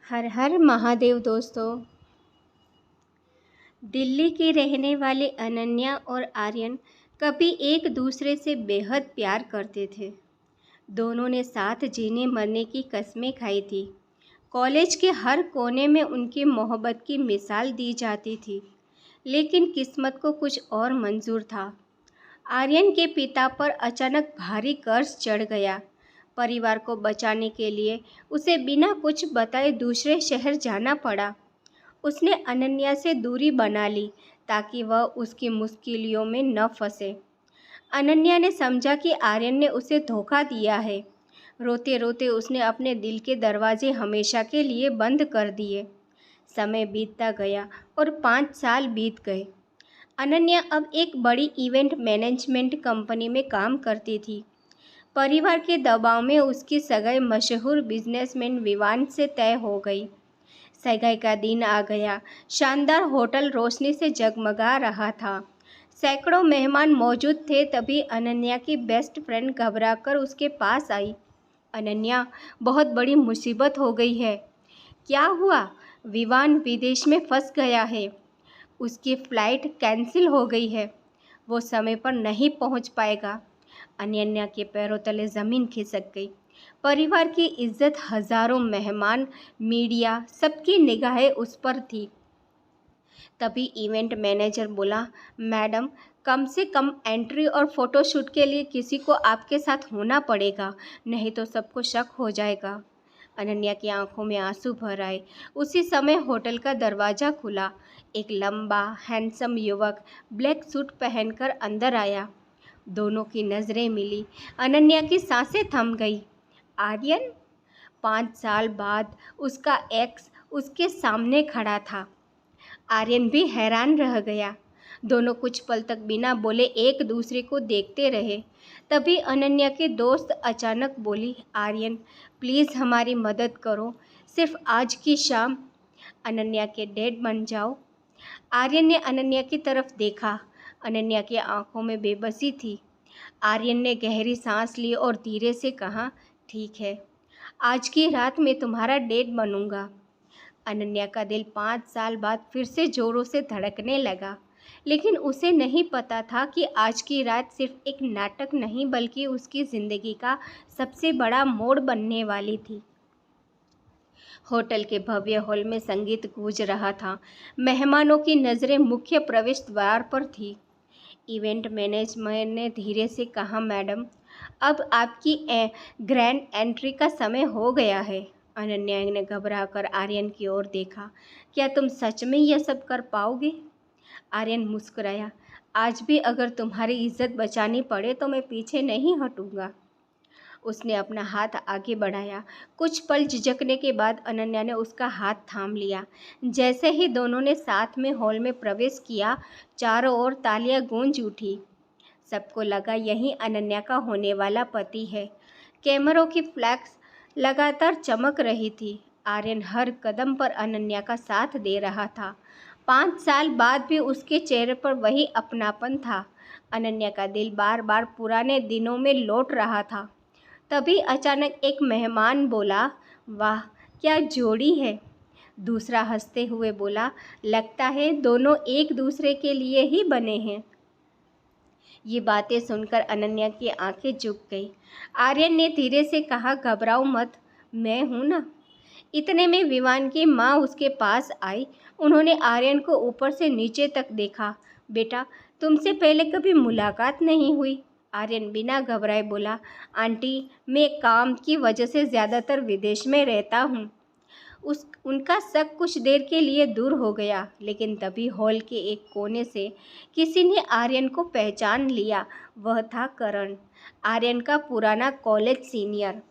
हर हर महादेव दोस्तों। दिल्ली के रहने वाले अनन्या और आर्यन कभी एक दूसरे से बेहद प्यार करते थे। दोनों ने साथ जीने मरने की कस्में खाई थी। कॉलेज के हर कोने में उनकी मोहब्बत की मिसाल दी जाती थी, लेकिन किस्मत को कुछ और मंजूर था। आर्यन के पिता पर अचानक भारी कर्ज चढ़ गया। परिवार को बचाने के लिए उसे बिना कुछ बताए दूसरे शहर जाना पड़ा। उसने अनन्या से दूरी बना ली ताकि वह उसकी मुश्किलों में न फंसे। अनन्या ने समझा कि आर्यन ने उसे धोखा दिया है। रोते रोते उसने अपने दिल के दरवाजे हमेशा के लिए बंद कर दिए। समय बीतता गया और 5 साल बीत गए। अनन्या अब एक बड़ी इवेंट मैनेजमेंट कंपनी में काम करती थी। परिवार के दबाव में उसकी सगाई मशहूर बिजनेसमैन विवान से तय हो गई। सगाई का दिन आ गया। शानदार होटल रोशनी से जगमगा रहा था। सैकड़ों मेहमान मौजूद थे। तभी अनन्या की बेस्ट फ्रेंड घबराकर उसके पास आई। अनन्या, बहुत बड़ी मुसीबत हो गई है। क्या हुआ? विवान विदेश में फंस गया है। उसकी फ्लाइट कैंसिल हो गई है। वो समय पर नहीं पहुंच पाएगा। अनन्या के पैरों तले ज़मीन खिसक गई। परिवार की इज्जत, हजारों मेहमान, मीडिया, सबकी निगाहें उस पर थी। तभी इवेंट मैनेजर बोला, मैडम, कम से कम एंट्री और फोटोशूट के लिए किसी को आपके साथ होना पड़ेगा, नहीं तो सबको शक हो जाएगा। अनन्या की आंखों में आंसू भर आए। उसी समय होटल का दरवाज़ा खुला। एक लंबा हैंडसम युवक ब्लैक सूट पहनकर अंदर आया। दोनों की नज़रें मिली। अनन्या की सांसें थम गई। आर्यन? 5 साल बाद उसका एक्स उसके सामने खड़ा था। आर्यन भी हैरान रह गया। दोनों कुछ पल तक बिना बोले एक दूसरे को देखते रहे। तभी अनन्या के दोस्त अचानक बोली, आर्यन, प्लीज़ हमारी मदद करो, सिर्फ आज की शाम अनन्या के डैड बन जाओ। आर्यन ने अनन्या की तरफ देखा। अनन्या की आंखों में बेबसी थी। आर्यन ने गहरी सांस ली और धीरे से कहा, ठीक है, आज की रात मैं तुम्हारा डैड बनूंगा। अनन्या का दिल 5 साल बाद फिर से जोरों से धड़कने लगा, लेकिन उसे नहीं पता था कि आज की रात सिर्फ एक नाटक नहीं बल्कि उसकी ज़िंदगी का सबसे बड़ा मोड़ बनने वाली थी। होटल के भव्य हॉल में संगीत गूंज रहा था। मेहमानों की नज़रें मुख्य प्रवेश द्वार पर थी। इवेंट मैनेजमेंट ने धीरे से कहा, मैडम, अब आपकी ग्रैंड एंट्री का समय हो गया है। अनन्या ने घबराकर आर्यन की ओर देखा। क्या तुम सच में यह सब कर पाओगे? आर्यन मुस्कुराया। आज भी अगर तुम्हारी इज्जत बचानी पड़े तो मैं पीछे नहीं हटूंगा। उसने अपना हाथ आगे बढ़ाया। कुछ पल झिझकने के बाद अनन्या ने उसका हाथ थाम लिया। जैसे ही दोनों ने साथ में हॉल में प्रवेश किया, चारों ओर तालियां गूंज उठी। सबको लगा यही अनन्या का होने वाला पति है। कैमरों की फ्लैश लगातार चमक रही थी। आर्यन हर कदम पर अनन्या का साथ दे रहा था। 5 साल बाद भी उसके चेहरे पर वही अपनापन था। अनन्या का दिल बार बार पुराने दिनों में लौट रहा था। तभी अचानक एक मेहमान बोला, वाह, क्या जोड़ी है। दूसरा हंसते हुए बोला, लगता है दोनों एक दूसरे के लिए ही बने हैं। ये बातें सुनकर अनन्या की आंखें झुक गई। आर्यन ने धीरे से कहा, घबराओ मत, मैं हूं ना। इतने में विवान की माँ उसके पास आई। उन्होंने आर्यन को ऊपर से नीचे तक देखा। बेटा, तुमसे पहले कभी मुलाकात नहीं हुई? आर्यन बिना घबराए बोला, आंटी, मैं काम की वजह से ज़्यादातर विदेश में रहता हूँ। उनका शक कुछ देर के लिए दूर हो गया, लेकिन तभी हॉल के एक कोने से किसी ने आर्यन को पहचान लिया। वह था करण, आर्यन का पुराना कॉलेज सीनियर।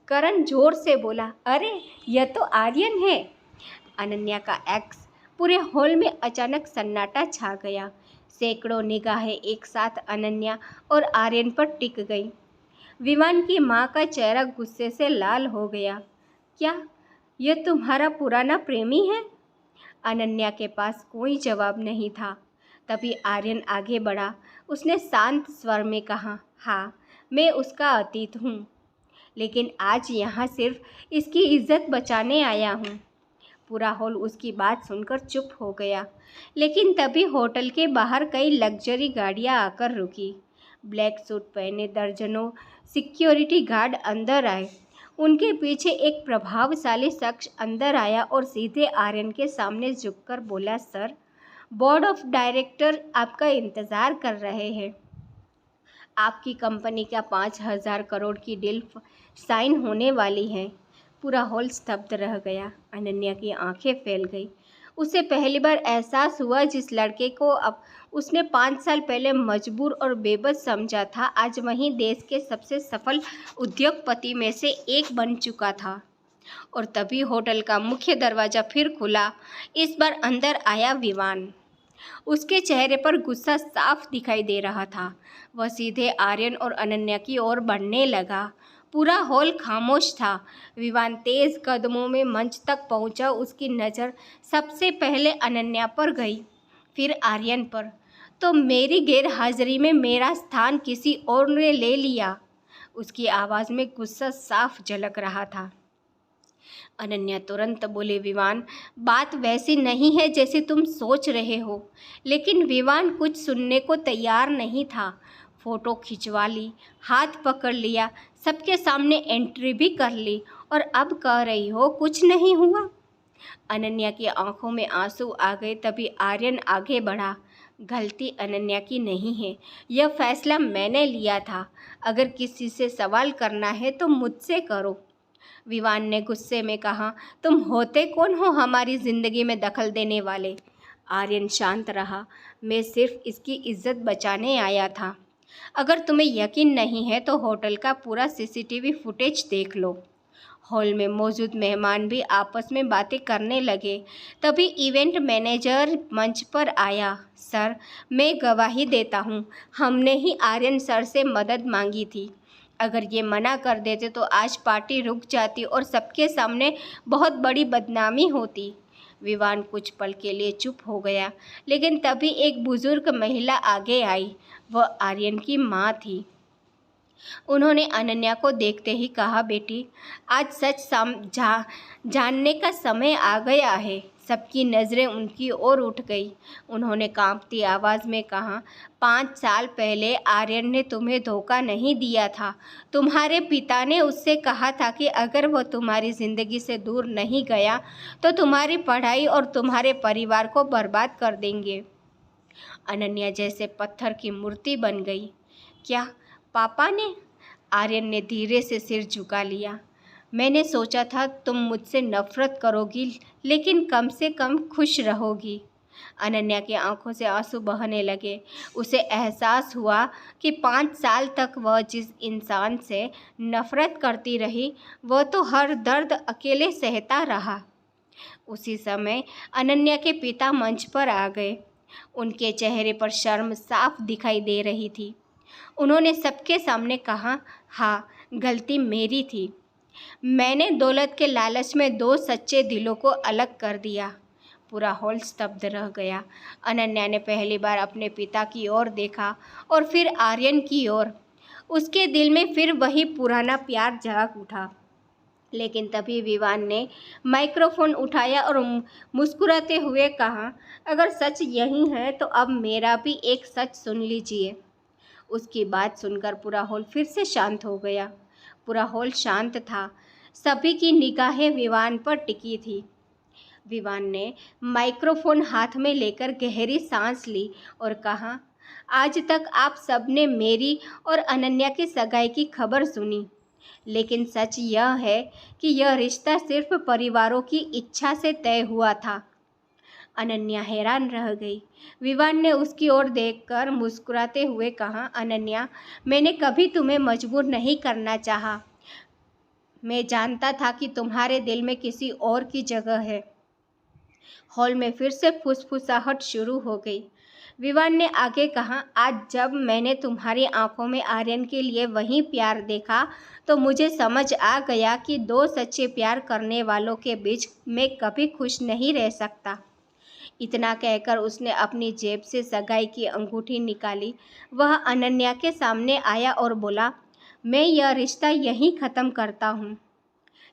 करण जोर से बोला, अरे, यह तो आर्यन है, अनन्या का एक्स। पूरे हॉल में अचानक सन्नाटा छा गया। सैकड़ों निगाहें एक साथ अनन्या और आर्यन पर टिक गई। विवान की माँ का चेहरा गुस्से से लाल हो गया। क्या यह तुम्हारा पुराना प्रेमी है? अनन्या के पास कोई जवाब नहीं था। तभी आर्यन आगे बढ़ा। उसने शांत स्वर में कहा, हाँ, मैं उसका अतीत हूँ, लेकिन आज यहाँ सिर्फ इसकी इज्जत बचाने आया हूँ। पूरा हॉल उसकी बात सुनकर चुप हो गया। लेकिन तभी होटल के बाहर कई लग्जरी गाड़ियां आकर रुकी। ब्लैक सूट पहने दर्जनों सिक्योरिटी गार्ड अंदर आए। उनके पीछे एक प्रभावशाली शख्स अंदर आया और सीधे आर्यन के सामने झुककर बोला, सर, बोर्ड ऑफ डायरेक्टर आपका इंतज़ार कर रहे हैं। आपकी कंपनी का 5,000 करोड़ की डील साइन होने वाली है। पूरा हॉल स्तब्ध रह गया। अनन्या की आंखें फैल गई। उसे पहली बार एहसास हुआ जिस लड़के को अब उसने 5 साल पहले मजबूर और बेबस समझा था, आज वहीं देश के सबसे सफल उद्योगपति में से एक बन चुका था। और तभी होटल का मुख्य दरवाज़ा फिर खुला। इस बार अंदर आया विवान। उसके चेहरे पर गुस्सा साफ दिखाई दे रहा था। वह सीधे आर्यन और अनन्या की ओर बढ़ने लगा। पूरा हॉल खामोश था। विवान तेज कदमों में मंच तक पहुंचा। उसकी नज़र सबसे पहले अनन्या पर गई, फिर आर्यन पर। तो मेरी गैरहाजिरी में मेरा स्थान किसी और ने ले लिया। उसकी आवाज़ में गुस्सा साफ झलक रहा था। अनन्या तुरंत बोले, विवान, बात वैसी नहीं है जैसे तुम सोच रहे हो। लेकिन विवान कुछ सुनने को तैयार नहीं था। फ़ोटो खिंचवा ली, हाथ पकड़ लिया, सबके सामने एंट्री भी कर ली, और अब कह रही हो कुछ नहीं हुआ। अनन्या की आंखों में आंसू आ गए। तभी आर्यन आगे बढ़ा। गलती अनन्या की नहीं है, यह फैसला मैंने लिया था। अगर किसी से सवाल करना है तो मुझसे करो। विवान ने गुस्से में कहा, तुम होते कौन हो हमारी ज़िंदगी में दखल देने वाले? आर्यन शांत रहा, मैं सिर्फ इसकी इज्जत बचाने आया था। अगर तुम्हें यकीन नहीं है तो होटल का पूरा सीसीटीवी फुटेज देख लो। हॉल में मौजूद मेहमान भी आपस में बातें करने लगे। तभी इवेंट मैनेजर मंच पर आया। सर, मैं गवाही देता हूँ, हमने ही आर्यन सर से मदद मांगी थी। अगर ये मना कर देते तो आज पार्टी रुक जाती और सबके सामने बहुत बड़ी बदनामी होती। विवान कुछ पल के लिए चुप हो गया, लेकिन तभी एक बुजुर्ग महिला आगे आई। वह आर्यन की माँ थी। उन्होंने अनन्या को देखते ही कहा, बेटी, आज सच जानने का समय आ गया है। सबकी नज़रें उनकी ओर उठ गई। उन्होंने कांपती आवाज़ में कहा, 5 साल पहले आर्यन ने तुम्हें धोखा नहीं दिया था। तुम्हारे पिता ने उससे कहा था कि अगर वह तुम्हारी ज़िंदगी से दूर नहीं गया तो तुम्हारी पढ़ाई और तुम्हारे परिवार को बर्बाद कर देंगे। अनन्या जैसे पत्थर की मूर्ति बन गई। क्या पापा ने? आर्यन ने धीरे से सिर झुका लिया। मैंने सोचा था तुम मुझसे नफरत करोगी, लेकिन कम से कम खुश रहोगी। अनन्या की आंखों से आंसू बहने लगे। उसे एहसास हुआ कि 5 साल तक वह जिस इंसान से नफरत करती रही, वह तो हर दर्द अकेले सहता रहा। उसी समय अनन्या के पिता मंच पर आ गए। उनके चेहरे पर शर्म साफ दिखाई दे रही थी। उन्होंने सबके सामने कहा, हाँ, गलती मेरी थी। मैंने दौलत के लालच में 2 सच्चे दिलों को अलग कर दिया। पूरा हॉल स्तब्ध रह गया। अनन्या ने पहली बार अपने पिता की ओर देखा और फिर आर्यन की ओर। उसके दिल में फिर वही पुराना प्यार जाग उठा। लेकिन तभी विवान ने माइक्रोफोन उठाया और मुस्कुराते हुए कहा, अगर सच यही है तो अब मेरा भी एक सच सुन लीजिए। उसकी बात सुनकर पूरा हॉल फिर से शांत हो गया। पूरा हॉल शांत था। सभी की निगाहें विवान पर टिकी थी। विवान ने माइक्रोफोन हाथ में लेकर गहरी सांस ली और कहा, आज तक आप सबने मेरी और अनन्या की सगाई की खबर सुनी, लेकिन सच यह है कि यह रिश्ता सिर्फ परिवारों की इच्छा से तय हुआ था। अनन्या हैरान रह गई। विवान ने उसकी ओर देखकर मुस्कुराते हुए कहा, अनन्या, मैंने कभी तुम्हें मजबूर नहीं करना चाहा। मैं जानता था कि तुम्हारे दिल में किसी और की जगह है। हॉल में फिर से फुसफुसाहट शुरू हो गई। विवान ने आगे कहा, आज जब मैंने तुम्हारी आंखों में आर्यन के लिए वही प्यार देखा तो मुझे समझ आ गया कि 2 सच्चे प्यार करने वालों के बीच मैं कभी खुश नहीं रह सकता। इतना कहकर उसने अपनी जेब से सगाई की अंगूठी निकाली। वह अनन्या के सामने आया और बोला, मैं यह रिश्ता यहीं ख़त्म करता हूँ।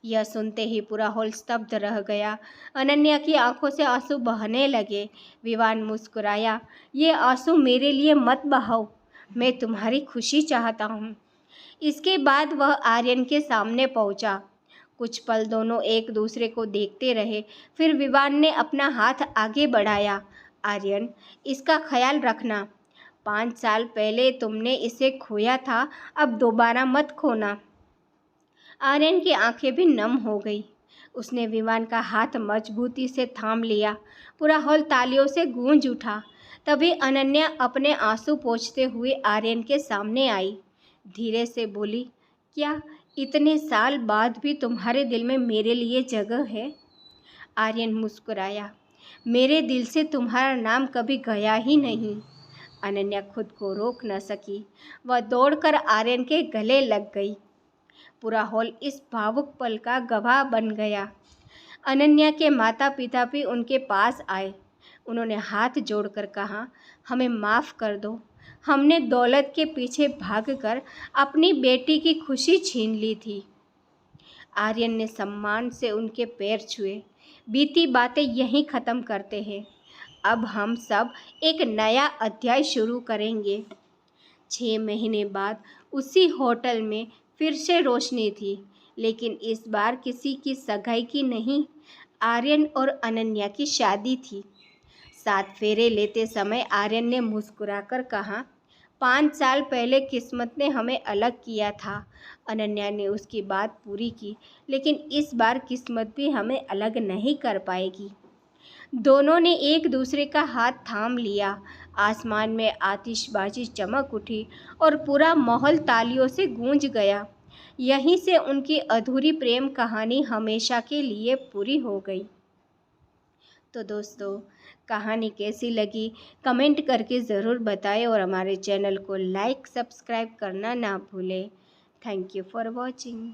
यह सुनते ही पूरा हॉल स्तब्ध रह गया। अनन्या की आंखों से आंसू बहने लगे। विवान मुस्कुराया, ये आंसू मेरे लिए मत बहाओ, मैं तुम्हारी खुशी चाहता हूँ। इसके बाद वह आर्यन के सामने पहुंचा। कुछ पल दोनों एक दूसरे को देखते रहे। फिर विवान ने अपना हाथ आगे बढ़ाया। आर्यन, इसका ख्याल रखना। 5 साल पहले तुमने इसे खोया था, अब दोबारा मत खोना। आर्यन की आंखें भी नम हो गई। उसने विवान का हाथ मजबूती से थाम लिया। पूरा हॉल तालियों से गूंज उठा। तभी अनन्या अपने आंसू पोंछते हुए आर्यन के सामने आई। धीरे से बोली, क्या इतने साल बाद भी तुम्हारे दिल में मेरे लिए जगह है? आर्यन मुस्कुराया, मेरे दिल से तुम्हारा नाम कभी गया ही नहीं। अनन्या खुद को रोक न सकी। वह दौड़कर आर्यन के गले लग गई। पूरा हॉल इस भावुक पल का गवाह बन गया। अनन्या के माता पिता भी उनके पास आए। उन्होंने हाथ जोड़कर कहा, हमें माफ़ कर दो। हमने दौलत के पीछे भागकर अपनी बेटी की खुशी छीन ली थी। आर्यन ने सम्मान से उनके पैर छुए। बीती बातें यहीं ख़त्म करते हैं। अब हम सब एक नया अध्याय शुरू करेंगे। 6 महीने बाद उसी होटल में फिर से रोशनी थी, लेकिन इस बार किसी की सगाई की नहीं, आर्यन और अनन्या की शादी थी। 7 फेरे लेते समय आर्यन ने मुस्कुराकर कहा, 5 साल पहले किस्मत ने हमें अलग किया था। अनन्या ने उसकी बात पूरी की, लेकिन इस बार किस्मत भी हमें अलग नहीं कर पाएगी। दोनों ने एक दूसरे का हाथ थाम लिया। आसमान में आतिशबाजी चमक उठी और पूरा माहौल तालियों से गूंज गया। यहीं से उनकी अधूरी प्रेम कहानी हमेशा के लिए पूरी हो गई। तो दोस्तों, कहानी कैसी लगी कमेंट करके ज़रूर बताएं और हमारे चैनल को लाइक सब्सक्राइब करना ना भूलें। Thank you for watching.